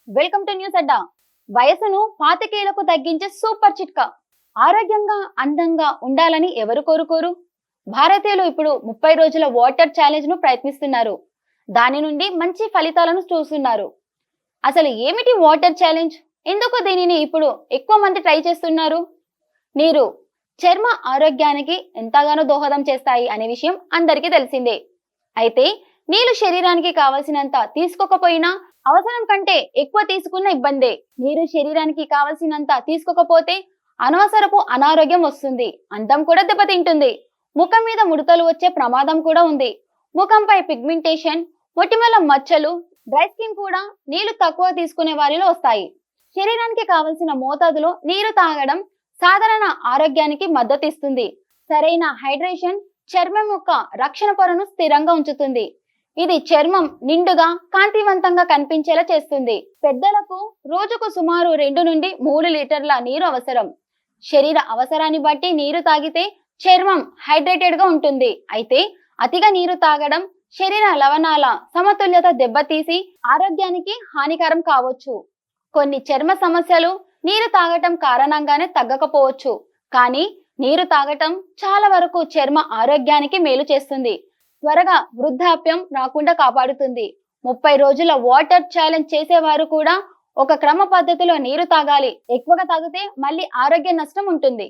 Welcome to news అడ్డా. వయసును పాతికేళ్లకు తగ్గించే super చిట్కా. ఆరోగ్యంగా అందంగా ఉండాలని ఎవరు కోరుకోరు? భారతీయులు ఇప్పుడు 30 రోజుల వాటర్ ఛాలెంజ్ ను ప్రయత్నిస్తున్నారు. దాని నుండి మంచి ఫలితాలను చూస్తున్నారు. అసలు ఏమిటి వాటర్ ఛాలెంజ్? ఎందుకు దీనిని ఇప్పుడు ఎక్కువ మంది ట్రై చేస్తున్నారు? నీరు చర్మ ఆరోగ్యానికి ఎంతగానో దోహదం చేస్తాయి అనే విషయం అందరికీ తెలిసిందే. అయితే నీళ్లు శరీరానికి కావలసినంత తీసుకోకపోయినా అవసరం కంటే ఎక్కువ తీసుకున్న ఇబ్బందే. నీరు శరీరానికి కావలసినంత తీసుకోకపోతే అనవసరపు అనారోగ్యం వస్తుంది, అందం కూడా దెబ్బతింటుంది, ముఖం మీద ముడతలు వచ్చే ప్రమాదం కూడా ఉంది. ముఖంపై పిగ్మెంటేషన్, మొటిమల మచ్చలు, డ్రై స్కిన్ కూడా నీళ్లు తక్కువ తీసుకునే వారిలో వస్తాయి. శరీరానికి కావలసిన మోతాదులో నీరు తాగడం సాధారణ ఆరోగ్యానికి మద్దతు ఇస్తుంది. సరైన హైడ్రేషన్ చర్మం యొక్క రక్షణ పొరను స్థిరంగా ఉంచుతుంది. ఇది చర్మం నిండుగా కాంతివంతంగా కనిపించేలా చేస్తుంది. పెద్దలకు రోజుకు సుమారు 2 నుండి 3 లీటర్ల నీరు అవసరం. శరీర అవసరాన్ని బట్టి నీరు తాగితే చర్మం హైడ్రేటెడ్ గా ఉంటుంది. అయితే అతిగా నీరు తాగడం శరీర లవణాల సమతుల్యత దెబ్బతీసి ఆరోగ్యానికి హానికరం కావచ్చు. కొన్ని చర్మ సమస్యలు నీరు తాగటం కారణంగానే తగ్గకపోవచ్చు, కానీ నీరు తాగటం చాలా వరకు చర్మ ఆరోగ్యానికి మేలు చేస్తుంది. త్వరగా వృద్ధాప్యం రాకుండా కాపాడుతుంది. 30 రోజుల వాటర్ ఛాలెంజ్ చేసేవారు కూడా ఒక క్రమ పద్ధతిలో నీరు తాగాలి. ఎక్కువగా తాగితే మళ్ళీ ఆరోగ్య నష్టం ఉంటుంది.